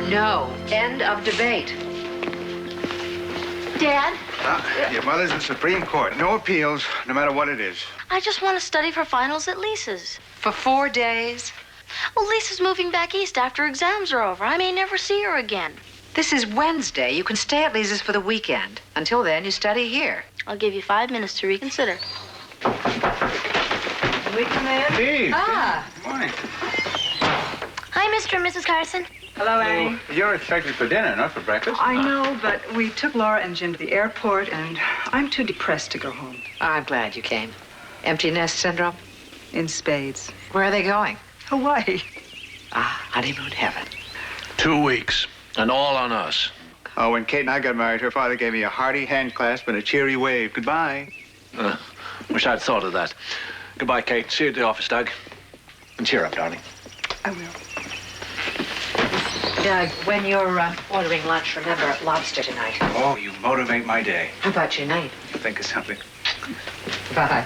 No. End of debate. Dad? Your mother's in Supreme Court. No appeals, no matter what it is. I just want to study for finals at Lisa's. For 4 days? Well, Lisa's moving back east after exams are over. I may never see her again. This is Wednesday. You can stay at Lisa's for the weekend. Until then, you study here. I'll give you 5 minutes to reconsider. Can we come in? Steve. Ah. Good morning. Hi, Mr. and Mrs. Carson. Hello, Annie. You're expected for dinner, not for breakfast. I know, but we took Laura and Jim to the airport, and I'm too depressed to go home. I'm glad you came. Empty nest syndrome? In spades. Where are they going? Hawaii. Ah, honeymoon heaven. 2 weeks, and all on us. Oh, when Kate and I got married, her father gave me a hearty hand clasp and a cheery wave. Goodbye. Wish I'd thought of that. Goodbye, Kate. See you at the office, Doug. And cheer up, darling. I will. Doug, when you're ordering lunch, remember lobster tonight. Oh, you motivate my day. How about your night? Think of something. Bye.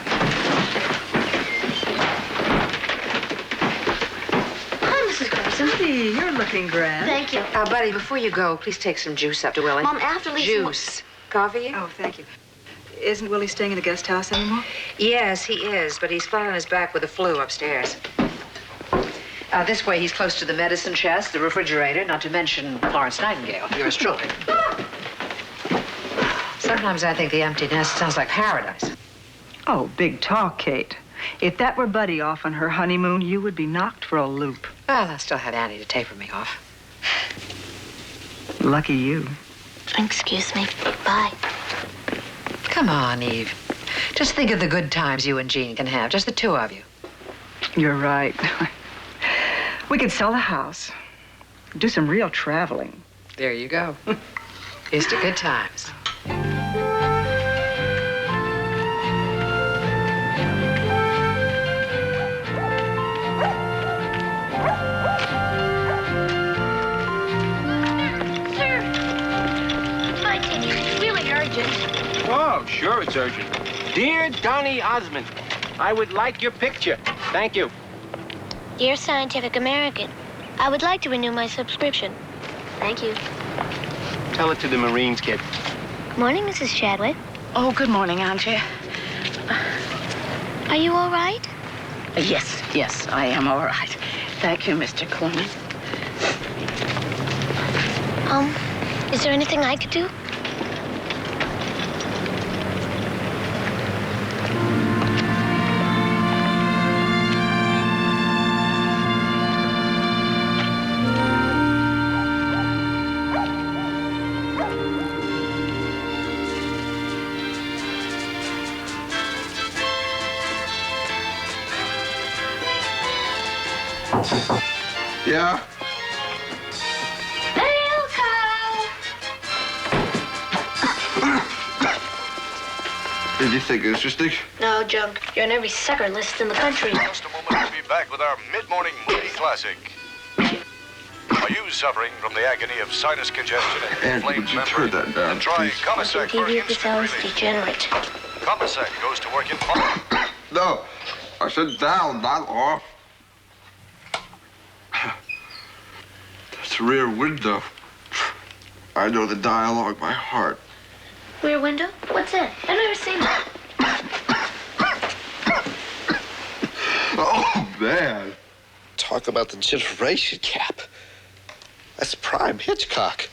Hi, Mrs. Carson. Gee, you're looking grand. Thank you. Buddy, before you go, please take some juice up to Willie. Mom, after Lisa... Juice. Coffee? Oh, thank you. Isn't Willie staying in the guest house anymore? Yes, he is, but he's flat on his back with the flu upstairs. This way, he's close to the medicine chest, the refrigerator, not to mention Florence Nightingale, yours truly. Sometimes I think the empty nest sounds like paradise. Oh, big talk, Kate. If that were Buddy off on her honeymoon, you would be knocked for a loop. Well, I still have Annie to taper me off. Lucky you. Excuse me. Bye. Come on, Eve. Just think of the good times you and Jean can have, just the two of you. You're right. We could sell the house. Do some real traveling. There you go. Here's to good times. Sir, my ticket is really urgent. Oh, sure, it's urgent. Dear Donny Osmond, I would like your picture. Thank you. Dear Scientific American, I would like to renew my subscription. Thank you. Tell it to the Marines, kid. Morning, Mrs. Chadwick. Oh, good morning, Auntie. Are you all right? Yes, I am all right. Thank you, Mr. Corman. Is there anything I could do? Yeah? Mail call! Did you think interesting? No, junk. You're on every sucker list in the country. Just a moment, we'll be back with our mid-morning movie classic. Are you suffering from the agony of sinus congestion and Andy, inflamed would you turn membrane? that down, Then try please? Comasec for TV instant sounds relief. degenerate. Comasec goes to work in fire. No, I said down, not off. That's a rear window. I know the dialogue by heart. Rear window? What's that? I've never seen that. Oh, man. Talk about the generation gap. That's prime Hitchcock.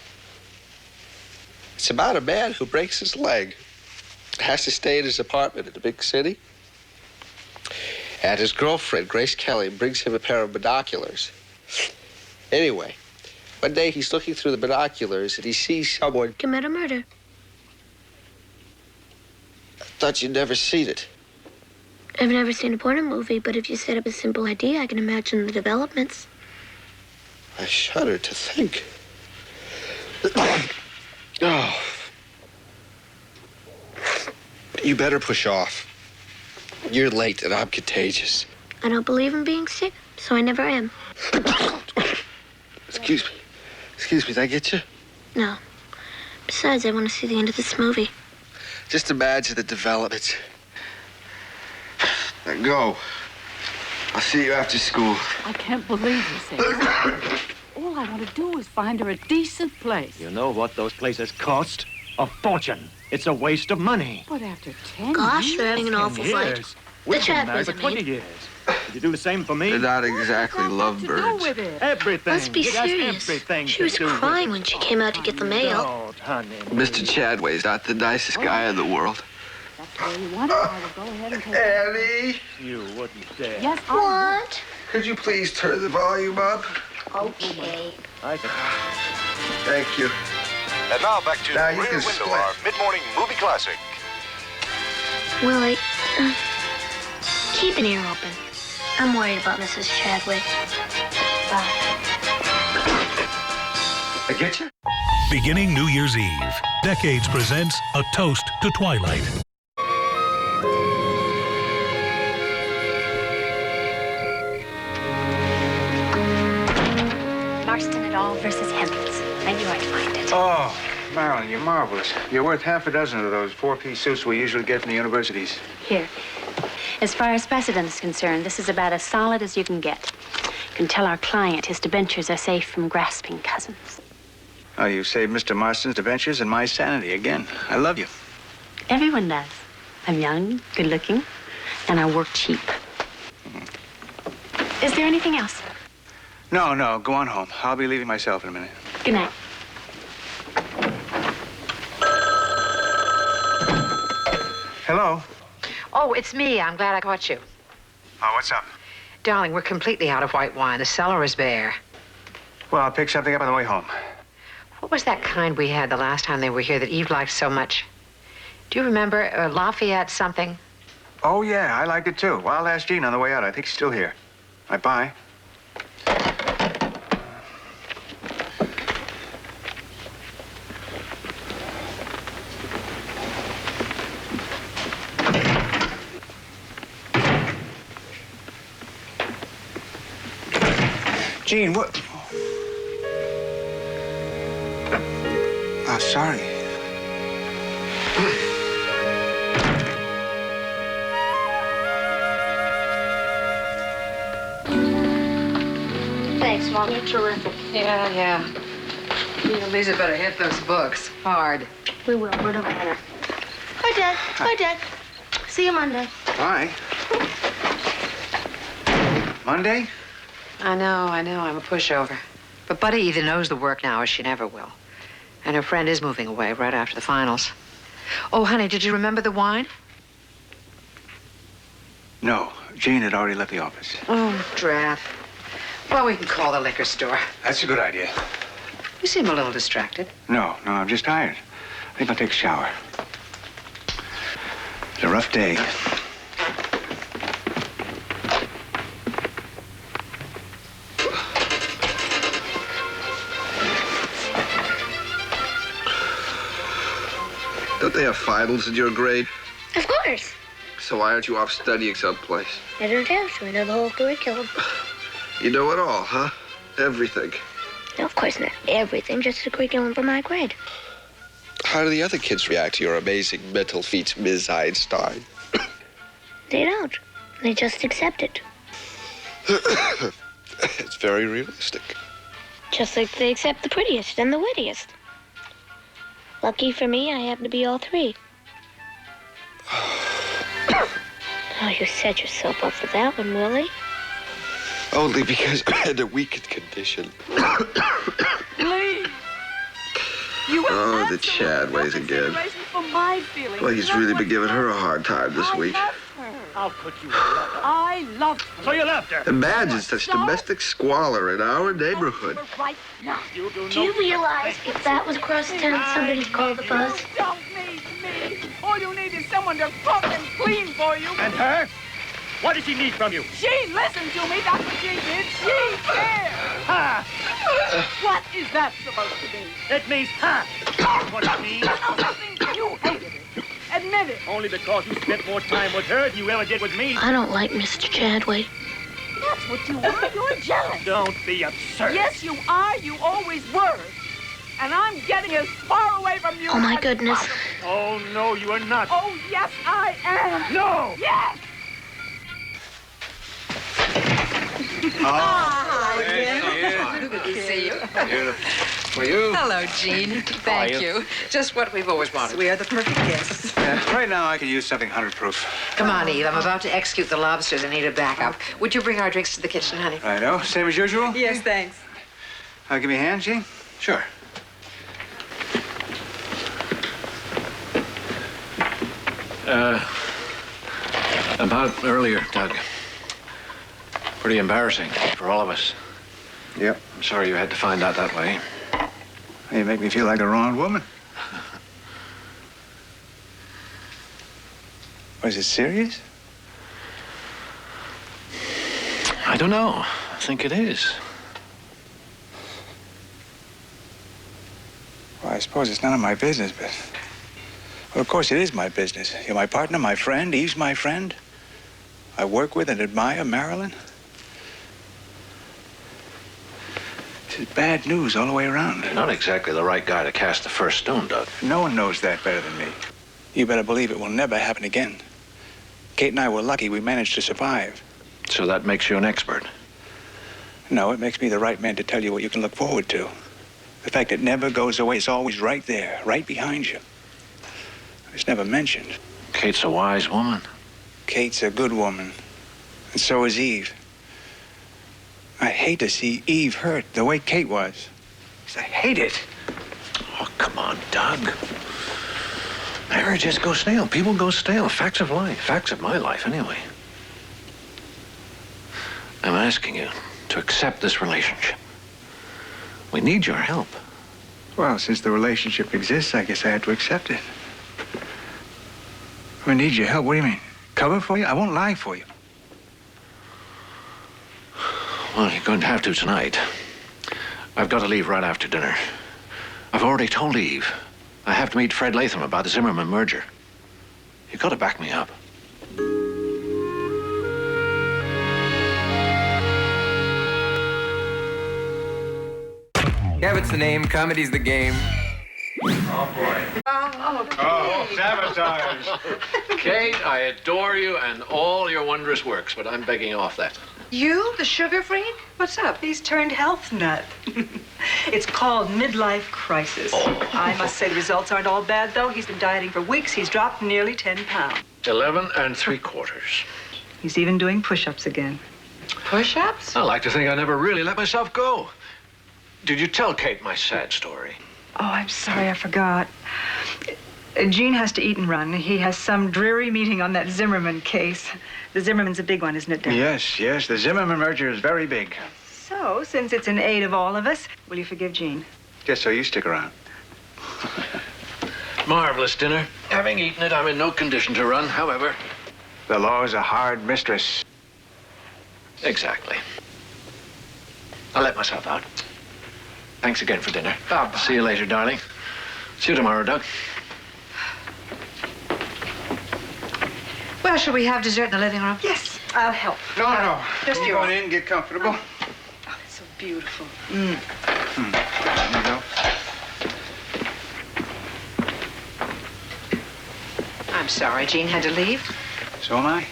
It's about a man who breaks his leg, has to stay in his apartment in the big city, and his girlfriend, Grace Kelly, brings him a pair of binoculars. Anyway, one day he's looking through the binoculars and he sees someone. Commit a murder. I thought you'd never seen it. I've never seen a porno movie, but if you set up a simple idea, I can imagine the developments. I shudder to think. Oh. You better push off. You're late and I'm contagious. I don't believe in being sick, so I never am. Excuse me. Excuse me, did I get you? No. Besides, I want to see the end of this movie. Just imagine the developments. Now go. I'll see you after school. I can't believe you say that. all I want to do is find her a decent place. You know what those places cost? A fortune. It's a waste of money. But after 10 Gosh, years... they're having an awful fight. Years. The We've been Chadleys, married for I mean. 20 years. Did you do the same for me? They're not exactly lovebirds. Everything. Let's be It has serious. everything She to was do with crying it. when she came out to get the mail. Don't, honey. Mr. Chadway's not the nicest guy in the world. That's where you want it. I will go ahead and take Annie, You wouldn't dare. Yes, What? could you please turn the volume up? Okay. Thank you. And now back to Now Rear you can Window, split. our mid-morning movie classic. Willie, keep an ear open. I'm worried about Mrs. Chadwick. Bye. I get you. Beginning New Year's Eve, Decades presents A Toast to Twilight. Marston et al. versus Hemmings. I knew I'd find it. Oh, Marilyn, you're marvelous. You're worth half a dozen of those four-piece suits we usually get from the universities. Here. As far as precedent is concerned, this is about as solid as you can get. You can tell our client his debentures are safe from grasping cousins. Oh, you saved Mr. Marston's debentures and my sanity again. I love you. Everyone does. I'm young, good looking, and I work cheap. Is there anything else? No, go on home. I'll be leaving myself in a minute. Good night. Hello? Oh, it's me. I'm glad I caught you. Oh, what's up? Darling, we're completely out of white wine. The cellar is bare. Well, I'll pick something up on the way home. What was that kind we had the last time they were here that Eve liked so much? Do you remember Lafayette something? Oh, yeah, I liked it too. Well, I'll ask Jean on the way out. I think she's still here. Bye. Jean, what? Oh, sorry. Thanks, Mom. You're terrific. Yeah. You and Lisa better hit those books hard. We will. We're no better. Hi, Dad. Hi, Dad. See you Monday. Bye. Monday? I know. I'm a pushover. But Buddy either knows the work now or she never will. And her friend is moving away right after the finals. Oh, honey, did you remember the wine? No, Jean had already left the office. Oh, drat. Well, we can call the liquor store. That's a good idea. You seem a little distracted. No, I'm just tired. I think I'll take a shower. It's a rough day. Don't they have finals in your grade? Of course. So why aren't you off studying someplace? I don't have to. I know the whole curriculum. You know it all, huh? Everything. No, of course not everything, just the curriculum for my grade. How do the other kids react to your amazing mental feats, Ms. Einstein? They don't. They just accept it. It's very realistic. Just like they accept the prettiest and the wittiest. Lucky for me, I happen to be all three. Oh, you set yourself up for that one, Willie. Only because I'm in a weakened condition. Lee! You Oh, the Chadways again. For my feelings. Well, he's really been giving her a hard time this week. How could you love her? I loved her. So you left her? Imagine such domestic squalor in our neighborhood. Right now. Do you realize if that was across town, somebody'd call the bus? You don't need me. All you need is someone to cook and clean for you. And her? What does she need from you? She listened to me. That's what she did. She cared. Ha! What is that supposed to mean? It means ha! That's what it means. You hated it. Admit it. Only because you spent more time with her than you ever did with me. I don't like Mr. Chadway. That's what you are. You're jealous. Don't be absurd. Yes, you are. You always were. And I'm getting as far away from you Oh, my as goodness. possible. Oh, no, you are not. Oh, yes, I am. No! Yes. Oh, Good to see you. For you. Hello, Jean. Thank you. Just what we've always wanted. We are the perfect guests. Right now, I could use something 100-proof. Come on, Eve. I'm about to execute the lobsters and need a backup. Would you bring our drinks to the kitchen, honey? Righto. Same as usual? Yes, thanks. Give me a hand, Jean? Sure. About earlier, Doug. Pretty embarrassing for all of us. Yep. I'm sorry you had to find out that way. You make me feel like the wrong woman. Was it serious? I don't know. I think it is. Well, I suppose it's none of my business, but... Well, of course it is my business. You're my partner, my friend. Eve's my friend. I work with and admire Marilyn. This is bad news all the way around. You're not exactly the right guy to cast the first stone, Doug. No one knows that better than me. You better believe it will never happen again. Kate and I were lucky we managed to survive. So that makes you an expert. No, it makes me the right man to tell you what you can look forward to. The fact it never goes away. It's always right there, right behind you. It's never mentioned. Kate's a wise woman. Kate's a good woman. And so is Eve. I hate to see Eve hurt the way Kate was. I hate it. Oh, come on, Doug. Marriages go stale. People go stale. Facts of life. Facts of my life, anyway. I'm asking you to accept this relationship. We need your help. Well, since the relationship exists, I guess I have to accept it. We need your help. What do you mean? Cover for you? I won't lie for you. Well, you're going to have to tonight. I've got to leave right after dinner. I've already told Eve. I have to meet Fred Latham about the Zimmerman merger. You've got to back me up. Cabot's the name, comedy's the game. Oh, boy. Oh, sabotage. Kate, I adore you and all your wondrous works, but I'm begging off that. You, the sugar freak? What's up? He's turned health nut. It's called midlife crisis. I must say the results aren't all bad, though. He's been dieting for weeks. He's dropped nearly 10 pounds. 11 3/4. He's even doing push-ups again. Push-ups? I like to think I never really let myself go. Did you tell Kate my sad story? Oh, I'm sorry, I forgot. Gene has to eat and run. He has some dreary meeting on that Zimmerman case. The Zimmerman's a big one, isn't it, Dad? Yes, yes. The Zimmerman merger is very big. So, since it's in aid of all of us, will you forgive Gene? Just so you stick around. Marvelous dinner. Having eaten it, I'm in no condition to run, however. The law is a hard mistress. Exactly. I'll let myself out. Thanks again for dinner. Bye-bye. See you later, darling. See you tomorrow, Doug. Well, shall we have dessert in the living room? Yes, I'll help. No. Just you you. go on in, get comfortable. Oh, it's so beautiful. There you go. I'm sorry, Jean had to leave. So am I.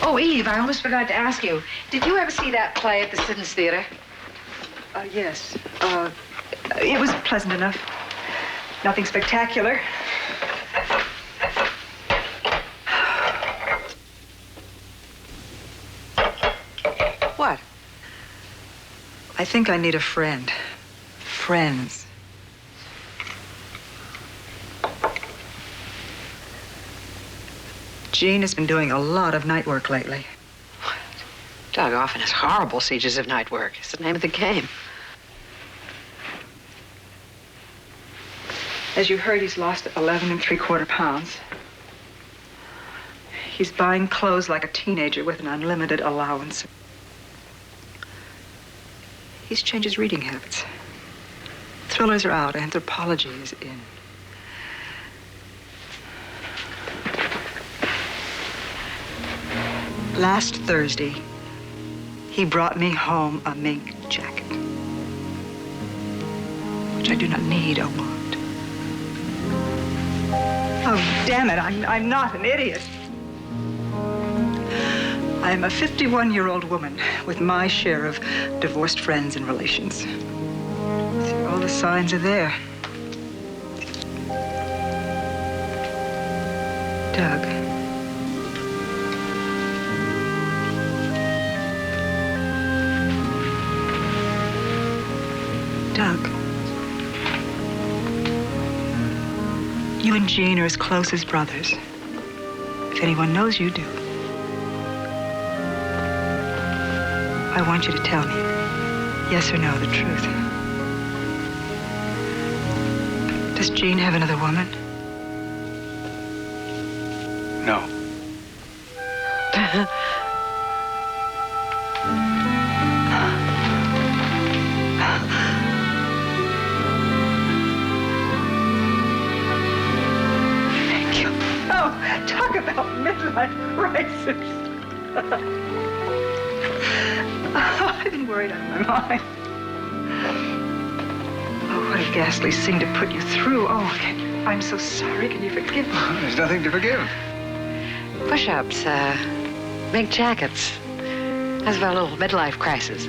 Oh, Eve, I almost forgot to ask you. Did you ever see that play at the Siddons Theater? Yes. It was pleasant enough. Nothing spectacular. What? I think I need a friend. Friends. Jean has been doing a lot of night work lately. Doug often has horrible sieges of night work. It's the name of the game. As you heard, he's lost 11 3/4 pounds. He's buying clothes like a teenager with an unlimited allowance. He's changed his reading habits. Thrillers are out, anthropology is in. Last Thursday, he brought me home a mink jacket, which I do not need or want. Oh, damn it, I'm not an idiot. I'm a 51-year-old woman with my share of divorced friends and relations. See, all the signs are there. Doug. Doug. You and Jean are as close as brothers. If anyone knows, you do. I want you to tell me, yes or no, the truth. Does Jean have another woman? No. Thank you. Oh, talk about midlife crisis. Oh, I've been worried out of my mind. Oh, what a ghastly thing to put you through. Oh, I'm so sorry. Can you forgive me? There's nothing to forgive. Push-ups, big jackets. That's about a little midlife crisis.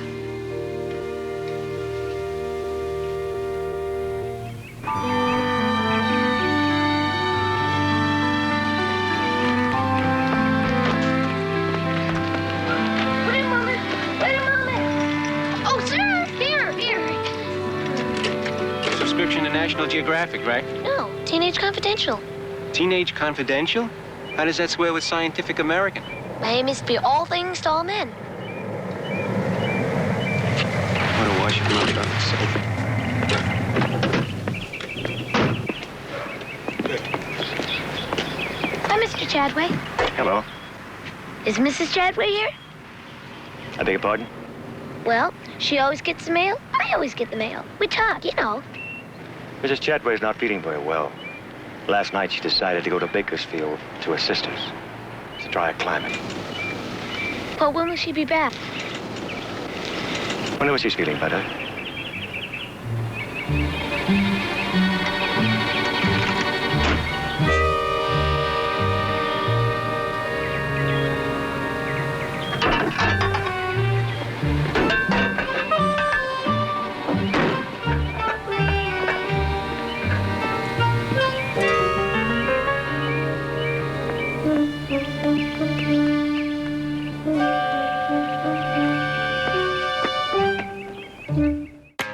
Oh, sir! Here. Subscription to National Geographic, right? No, Teenage Confidential. Teenage Confidential? How does that square with Scientific American? My aim is to be all things to all men. What a wash of mouth on Hi, Mr. Chadway. Hello. Is Mrs. Chadway here? I beg your pardon? Well, she always gets the mail. I always get the mail. We talk, you know. Mrs. Chadway's not feeling very well. Last night she decided to go to Bakersfield to her sister's. It's a drier climate. Well, when will she be back? Whenever she's feeling better.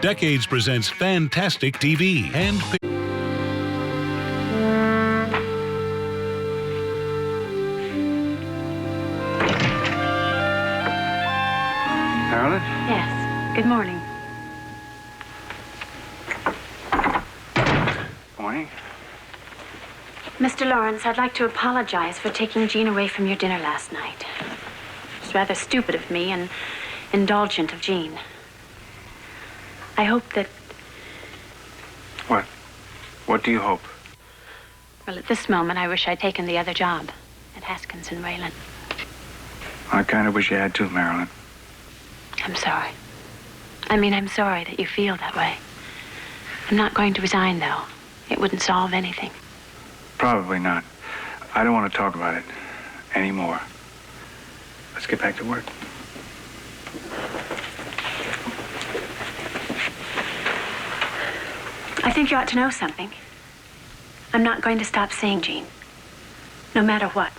Decades presents Fantastic TV and Marilyn? Yes. Good morning. Morning. Mr. Lawrence, I'd like to apologize for taking Jean away from your dinner last night. It was rather stupid of me and indulgent of Jean. I hope that... What? What do you hope? Well, at this moment, I wish I'd taken the other job at Haskins and Whalen. I kind of wish you had too, Marilyn. I'm sorry. I'm sorry that you feel that way. I'm not going to resign, though. It wouldn't solve anything. Probably not. I don't want to talk about it anymore. Let's get back to work. I think you ought to know something. I'm not going to stop seeing Jean. No matter what.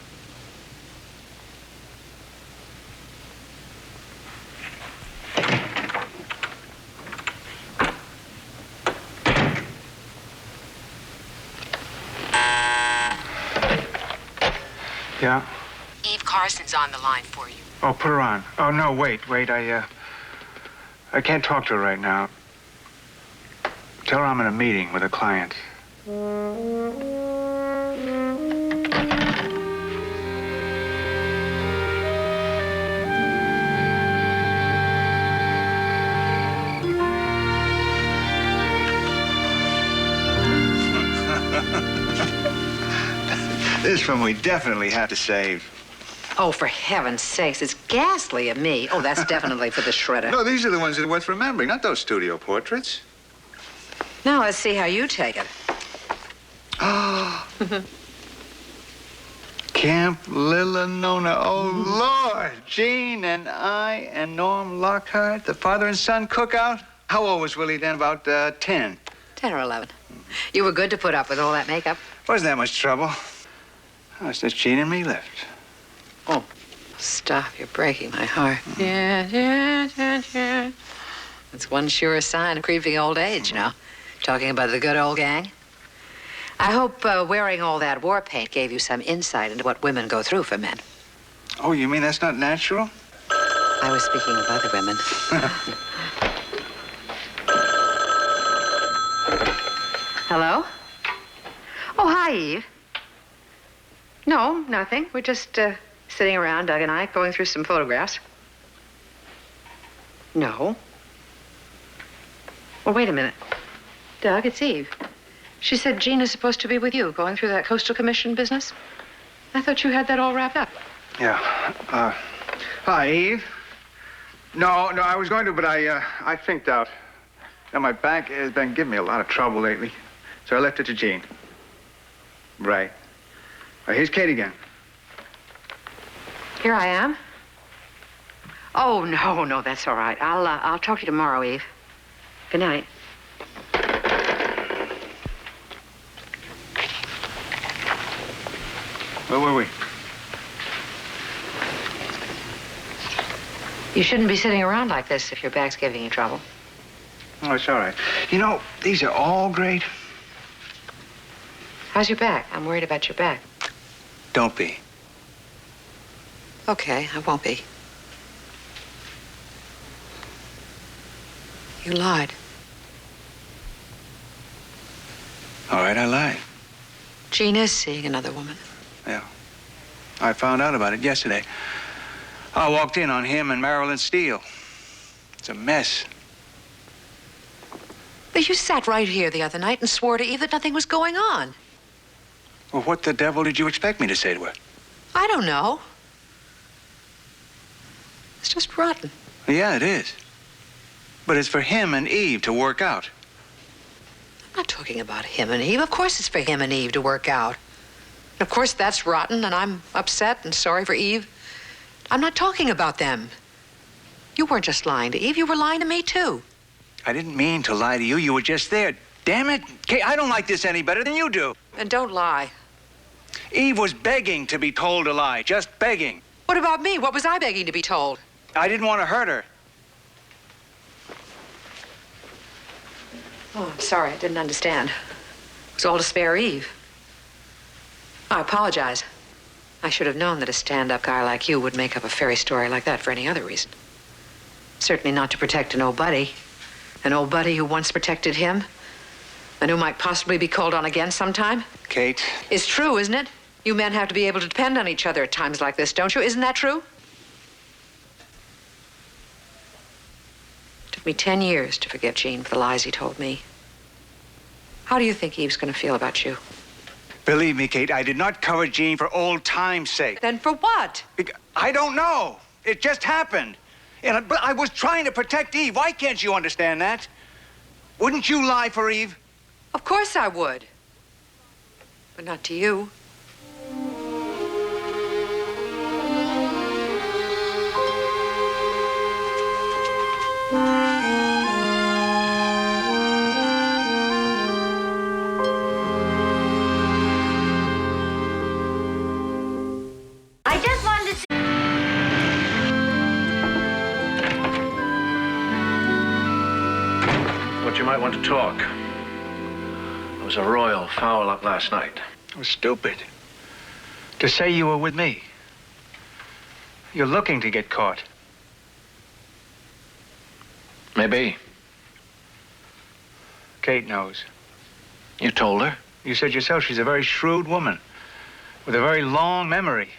Yeah? Eve Carson's on the line for you. Oh, put her on. Oh, no, wait. I can't talk to her right now. Tell her I'm in a meeting with a client. This is one we definitely have to save. Oh, for heaven's sakes, it's ghastly of me. Oh, that's definitely for the shredder. No, these are the ones that are worth remembering, not those studio portraits. Now let's see how you take it. Oh. Camp Lillanona. Oh, Lord. Gene and I and Norm Lockhart, the father and son cookout. How old was Willie then? About 10. 10 or 11. You were good to put up with all that makeup. Wasn't that much trouble. Oh, it's just Gene and me left. Oh, stop. You're breaking my heart. Yeah. It's one sure sign of creeping old age, you know. Talking about the good old gang. I hope wearing all that war paint gave you some insight into what women go through for men. Oh, you mean that's not natural? I was speaking of other women. Hello? Oh, hi, Eve. No, nothing. We're just sitting around, Doug and I, going through some photographs. No. Well, wait a minute. Doug, it's Eve. She said Gina's supposed to be with you, going through that Coastal Commission business. I thought you had that all wrapped up. Yeah. Hi, Eve. No, I was going to, but I thinked out. Now, my back has been giving me a lot of trouble lately, so I left it to Gene. Right. Here's Kate again. Here I am. Oh, no, that's all right. I'll talk to you tomorrow, Eve. Good night. Where were we? You shouldn't be sitting around like this if your back's giving you trouble. Oh, it's all right. You know, these are all great. How's your back? I'm worried about your back. Don't be. Okay, I won't be. You lied. All right, I lied. Gene is seeing another woman. Yeah. I found out about it yesterday. I walked in on him and Marilyn Steele. It's a mess. But you sat right here the other night and swore to Eve that nothing was going on. Well, what the devil did you expect me to say to her? I don't know. It's just rotten. Yeah, it is. But it's for him and Eve to work out. I'm not talking about him and Eve. Of course it's for him and Eve to work out. Of course that's rotten, and I'm upset and sorry for Eve. I'm not talking about them. You weren't just lying to Eve. You were lying to me, too. I didn't mean to lie to you. You were just there. Damn it. Kate, I don't like this any better than you do. And don't lie. Eve was begging to be told to lie. Just begging. What about me? What was I begging to be told? I didn't want to hurt her. Oh, I'm sorry. I didn't understand. It was all to spare Eve. I apologize. I should have known that a stand-up guy like you would make up a fairy story like that for any other reason. Certainly not to protect an old buddy. An old buddy who once protected him, and who might possibly be called on again sometime. Kate. It's true, isn't it? You men have to be able to depend on each other at times like this, don't you? Isn't that true? It took me 10 years to forget Gene for the lies he told me. How do you think Eve's going to feel about you? Believe me, Kate, I did not cover Gene for old time's sake. Then for what? I don't know. It just happened. But I was trying to protect Eve. Why can't you understand that? Wouldn't you lie for Eve? Of course I would. But not to you. I just wanted to... But you might want to talk. There was a royal foul-up last night. It was stupid. To say you were with me. You're looking to get caught. Maybe. Kate knows. You told her? You said yourself she's a very shrewd woman with a very long memory.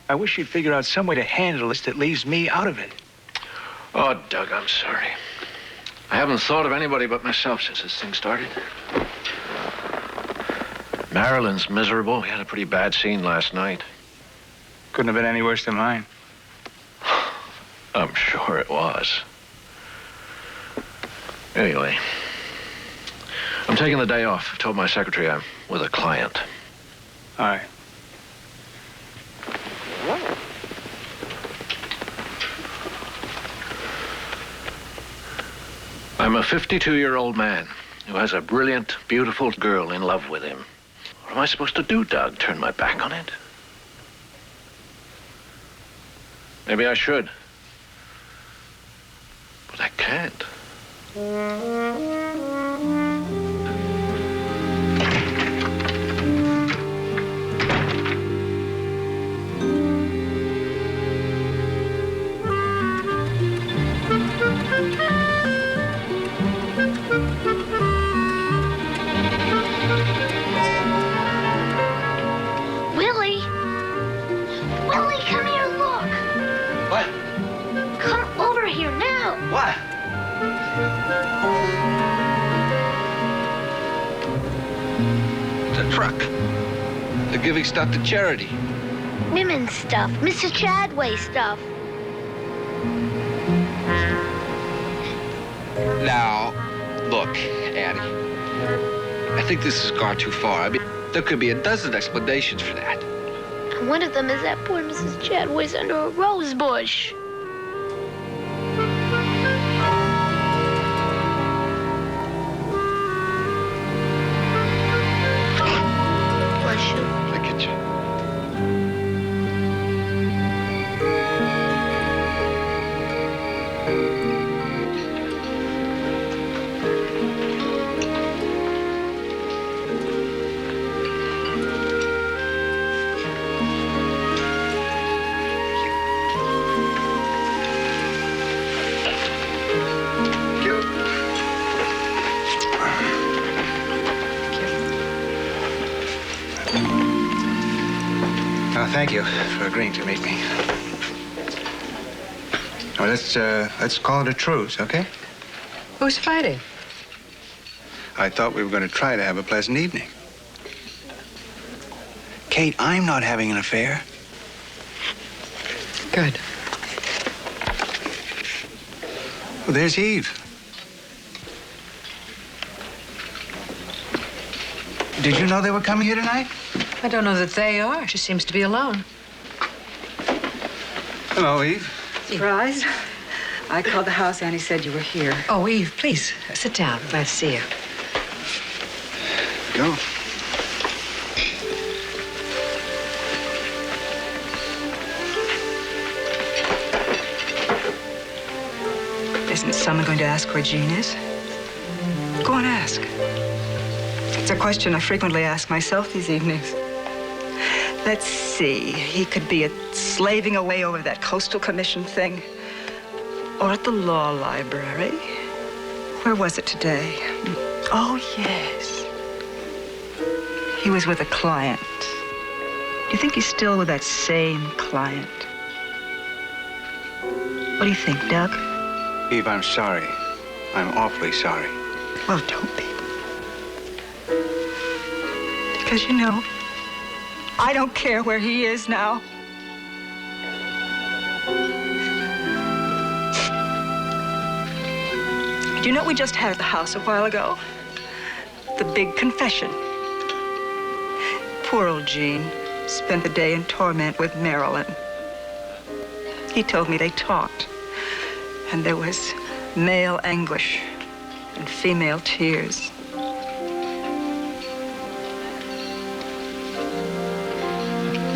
I wish you'd figure out some way to handle this that leaves me out of it. Oh, Doug, I'm sorry. I haven't thought of anybody but myself since this thing started. Marilyn's miserable. We had a pretty bad scene last night. Couldn't have been any worse than mine. I'm sure it was. Anyway, I'm taking the day off. I told my secretary I'm with a client. All right. I'm a 52-year-old man who has a brilliant, beautiful girl in love with him. What am I supposed to do, Doug? Turn my back on it? Maybe I should. But I can't. Willie! Willie, come here, look! What? Come over here now! What? The truck. They're giving stuff to charity. Women's stuff, Mrs. Chadway stuff. Now, look, Annie. I think this has gone too far. I mean, there could be a dozen explanations for that. And one of them is that poor Mrs. Chadway's under a rose bush. Bless you. Look at you. Thank you for agreeing to meet me. Well, let's call it a truce, okay? Who's fighting? I thought we were going to try to have a pleasant evening. Kate, I'm not having an affair. Good. Well, there's Eve. Did you know they were coming here tonight? I don't know that they are. She seems to be alone. Hello, Eve. Surprised? I called the house. Annie said you were here. Oh, Eve, please, sit down. Glad to see you. Go. Isn't someone going to ask where Jean is? Go and ask. It's a question I frequently ask myself these evenings. Let's see. He could be slaving away over that Coastal Commission thing. Or at the law library. Where was it today? Oh, yes. He was with a client. Do you think he's still with that same client? What do you think, Doug? Eve, I'm sorry. I'm awfully sorry. Well, don't be. Because, you know, I don't care where he is now. Do you know what we just had at the house a while ago? The big confession. Poor old Jean spent the day in torment with Marilyn. He told me they talked, and there was male anguish and female tears.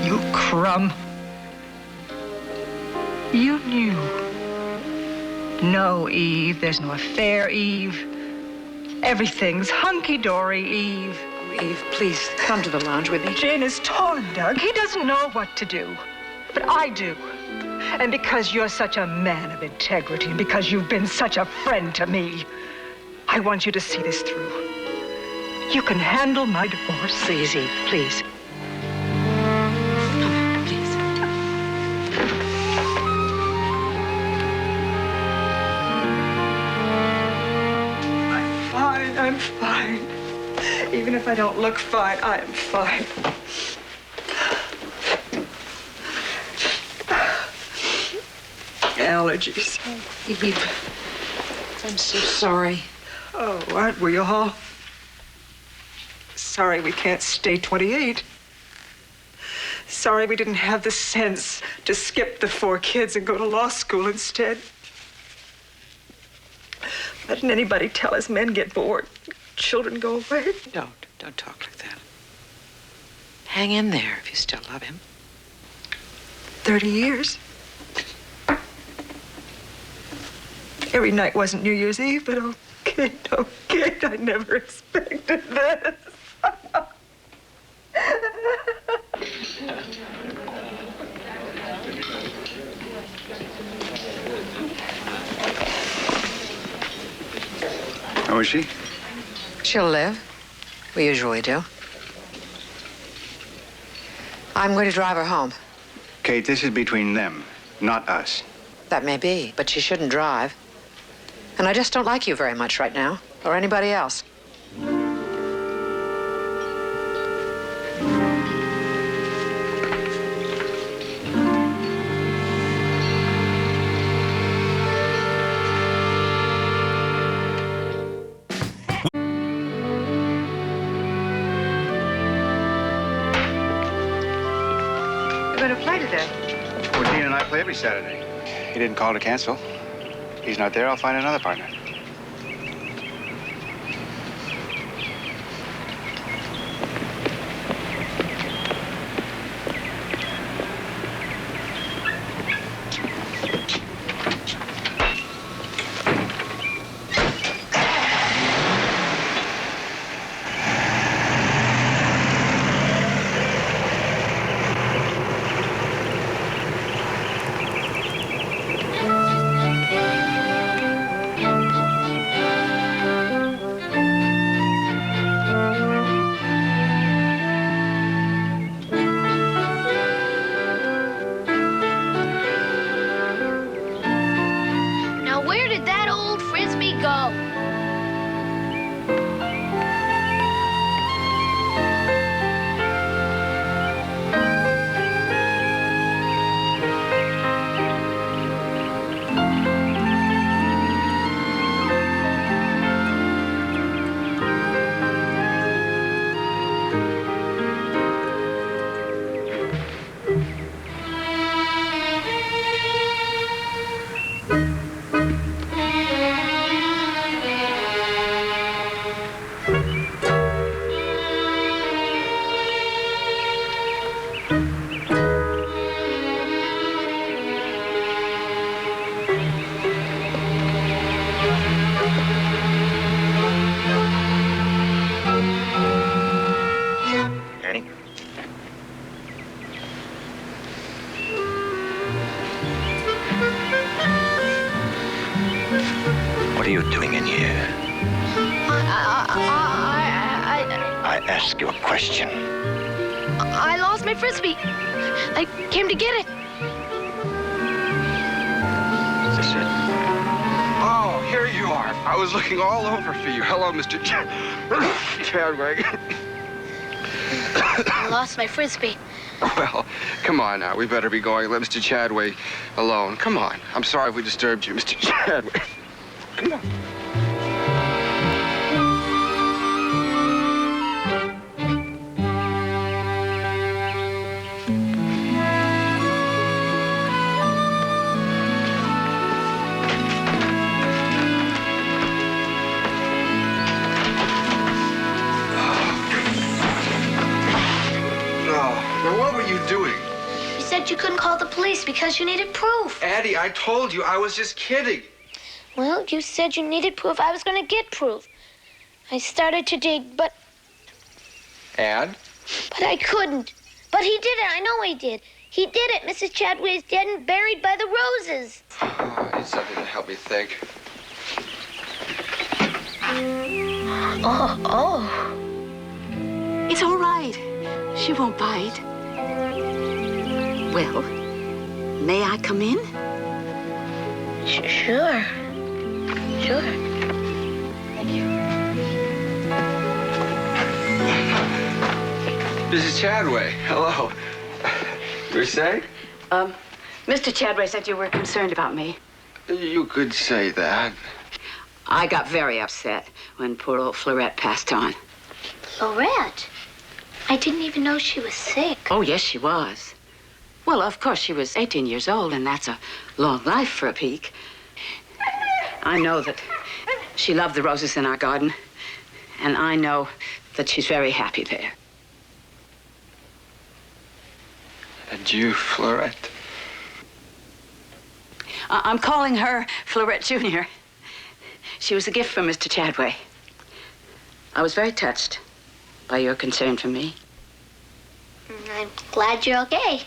You crumb. You knew. No, Eve, there's no affair, Eve. Everything's hunky-dory, Eve. Eve, please, come to the lounge with me. Jane is torn, Doug. He doesn't know what to do. But I do. And because you're such a man of integrity, and because you've been such a friend to me, I want you to see this through. You can handle my divorce. Please, Eve, please. I'm fine. Even if I don't look fine, I am fine. Allergies. Eve, I'm so sorry. Oh, aren't we all? Sorry we can't stay 28. Sorry we didn't have the sense to skip the 4 kids and go to law school instead. Why didn't anybody tell us men get bored? Children go away. Don't talk like that. Hang in there if you still love him. 30 years. Every night wasn't New Year's Eve, but okay, I never expected this. How is she? She'll live. We usually do. I'm going to drive her home. Kate, this is between them, not us. That may be, but she shouldn't drive. And I just don't like you very much right now, or anybody else. You're going to play today? Well, Gene and I play every Saturday. He didn't call to cancel. He's not there, I'll find another partner. Where did that old frisbee go? What are you doing in here? I ask you a question. I lost my frisbee. I came to get it. Is this it? Oh, here you are. I was looking all over for you. Hello, Mr. Chadwick. I lost my frisbee. Well, come on now. We better be going. Let Mr. Chadwick alone. Come on. I'm sorry if we disturbed you, Mr. Chadwick. Come on. Now, what were you doing? You said you couldn't call the police because you needed proof. Addie, I told you I was just kidding. Well, you said you needed proof. I was going to get proof. I started to dig, but Add? I couldn't. But he did it. I know he did. He did it. Mrs. Chadwick is dead and buried by the roses. Oh, I need something to help me think. Oh. It's all right. She won't bite. Well, may I come in? Sure. Thank you. Mrs. Chadwick, hello. You were saying? Mr. Chadwick said you were concerned about me. You could say that. I got very upset when poor old Florette passed on. Lorette? I I didn't even know she was sick. Oh, yes, she was. Well, of course, she was 18 years old, and that's a long life for a peak. I know that she loved the roses in our garden, and I know that she's very happy there. And you, Florette? I'm calling her Florette Jr. She was a gift from Mr. Chadway. I was very touched by your concern for me. I'm glad you're okay.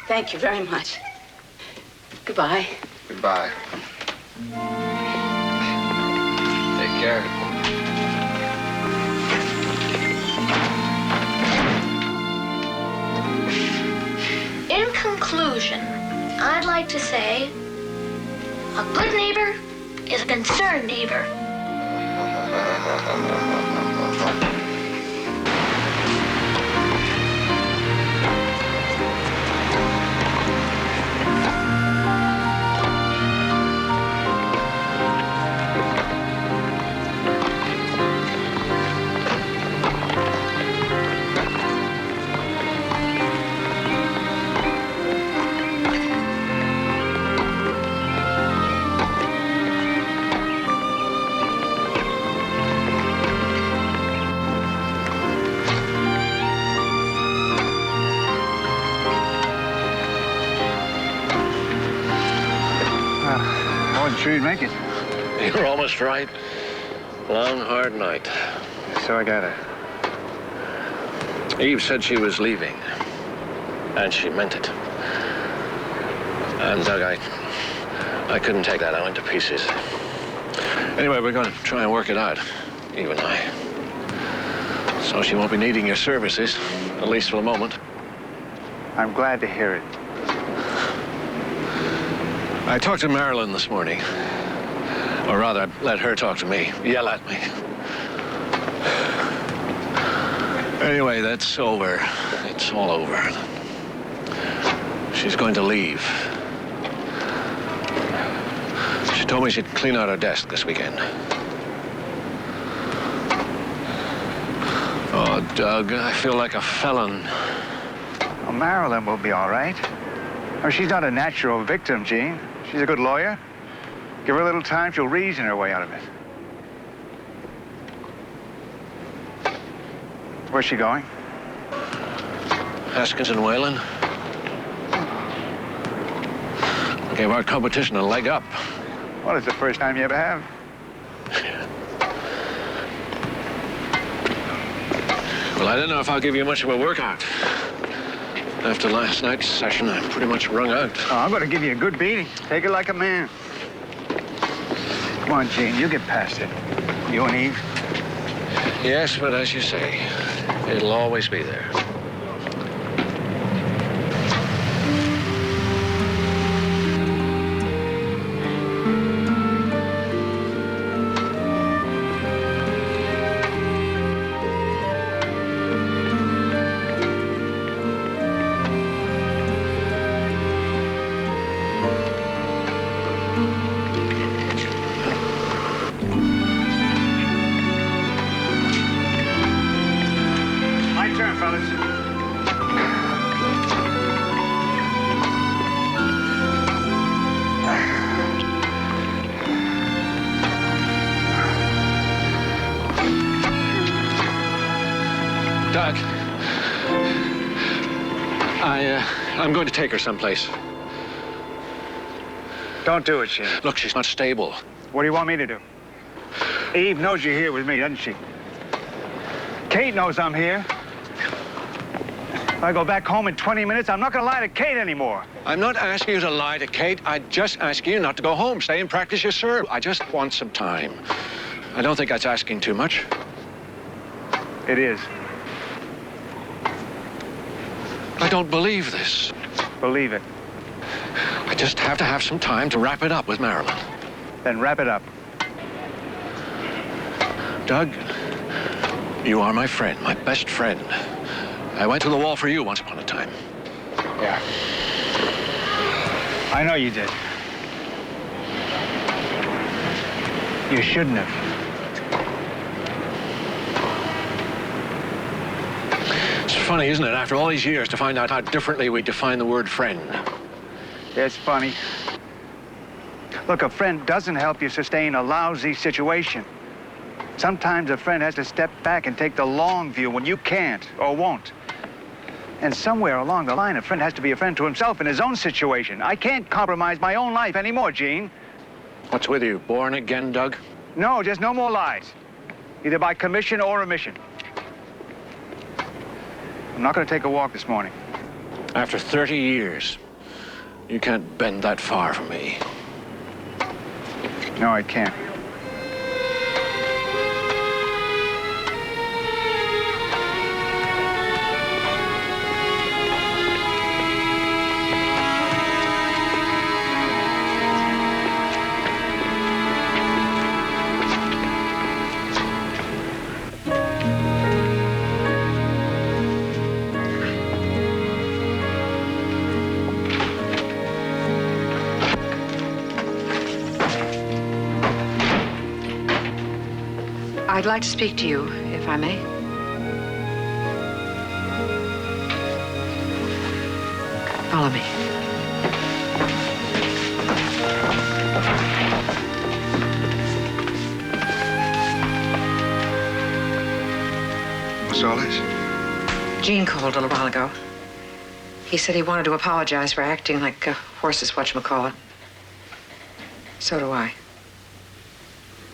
Thank you very much. Goodbye. Goodbye. Take care. In conclusion, I'd like to say a good neighbor is a concerned neighbor. I wasn't sure you'd make it. You're almost right. Long, hard night. So I got her. Eve said she was leaving. And she meant it. And Doug, I couldn't take that out into pieces. Anyway, we're going to try and work it out, Eve and I. So she won't be needing your services, at least for the moment. I'm glad to hear it. I talked to Marilyn this morning. Or rather, I let her talk to me, yell at me. Anyway, that's over. It's all over. She's going to leave. She told me she'd clean out her desk this weekend. Oh, Doug, I feel like a felon. Well, Marilyn will be all right. Oh, she's not a natural victim, Gene. She's a good lawyer. Give her a little time, she'll reason her way out of it. Where's she going? Haskins and Whalen. Gave our competition a leg up. Well, it's the first time you ever have. Well, I don't know if I'll give you much of a workout. After last night's session, I'm pretty much wrung out. Oh, I'm going to give you a good beating. Take it like a man. Come on, Gene, you get past it. You and Eve. Yes, but as you say, it'll always be there. Doug, I'm going to take her someplace. Don't do it, Gene. Look, she's not stable. What do you want me to do? Eve knows you're here with me, doesn't she? Kate knows I'm here. If I go back home in 20 minutes, I'm not going to lie to Kate anymore. I'm not asking you to lie to Kate. I'm just asking you not to go home. Stay and practice your serve. I just want some time. I don't think that's asking too much. It is. I don't believe this. Believe it. I just have to have some time to wrap it up with Marilyn. Then wrap it up. Doug, you are my friend, my best friend. I went to the wall for you once upon a time. Yeah. I know you did. You shouldn't have. funny, isn't it, after all these years, to find out how differently we define the word friend? It's funny. Look, a friend doesn't help you sustain a lousy situation. Sometimes a friend has to step back and take the long view when you can't or won't. And somewhere along the line, a friend has to be a friend to himself in his own situation. I can't compromise my own life anymore, Gene. What's with you, born again, Doug? No, just no more lies. Either by commission or omission. I'm not going to take a walk this morning. After 30 years, you can't bend that far from me. No, I can't. I'd like to speak to you, if I may. Follow me. What's all this? Gene called a little while ago. He said he wanted to apologize for acting like a horse's whatchamacallit. So do I.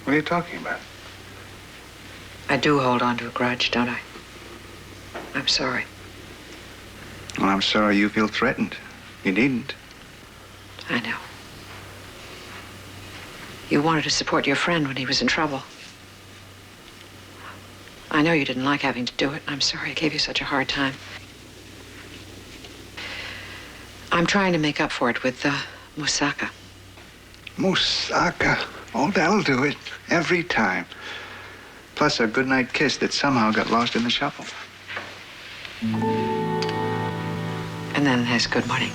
What are you talking about? I do hold on to a grudge, don't I? I'm sorry. Well, I'm sorry you feel threatened. You needn't. I know. You wanted to support your friend when he was in trouble. I know you didn't like having to do it. I'm sorry I gave you such a hard time. I'm trying to make up for it with moussaka. Moussaka? Oh, that'll do it. Every time. Plus a goodnight kiss that somehow got lost in the shuffle. And then there's good morning.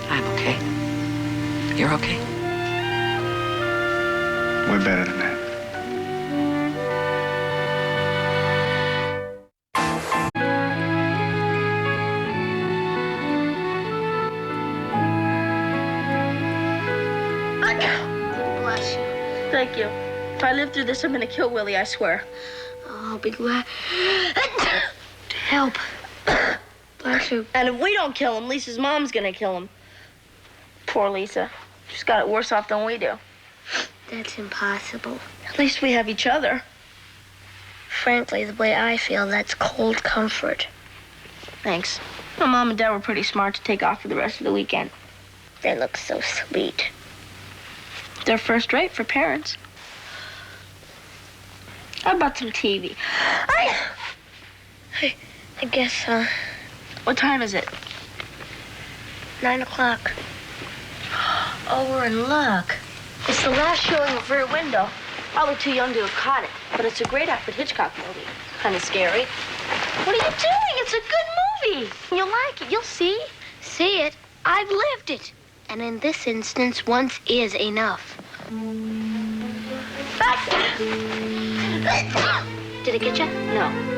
I'm okay. You're okay? We're better than that. Bless you. Thank you. If I live through this, I'm gonna kill Willie, I swear. I'll be glad to help. Bless you. And if we don't kill him, Lisa's mom's gonna kill him. Poor Lisa. She's got it worse off than we do. That's impossible. At least we have each other. Frankly, the way I feel, that's cold comfort. Thanks. My mom and dad were pretty smart to take off for the rest of the weekend. They look so sweet. They're first rate for parents. How about some TV? I guess, What time is it? 9 o'clock. Oh, we're in luck. It's the last showing of Rear Window. Probably too young to have caught it, but it's a great Alfred Hitchcock movie. Kind of scary. What are you doing? It's a good movie. You'll like it. You'll see. See it. I've lived it. And in this instance, once is enough. Did it get you? No.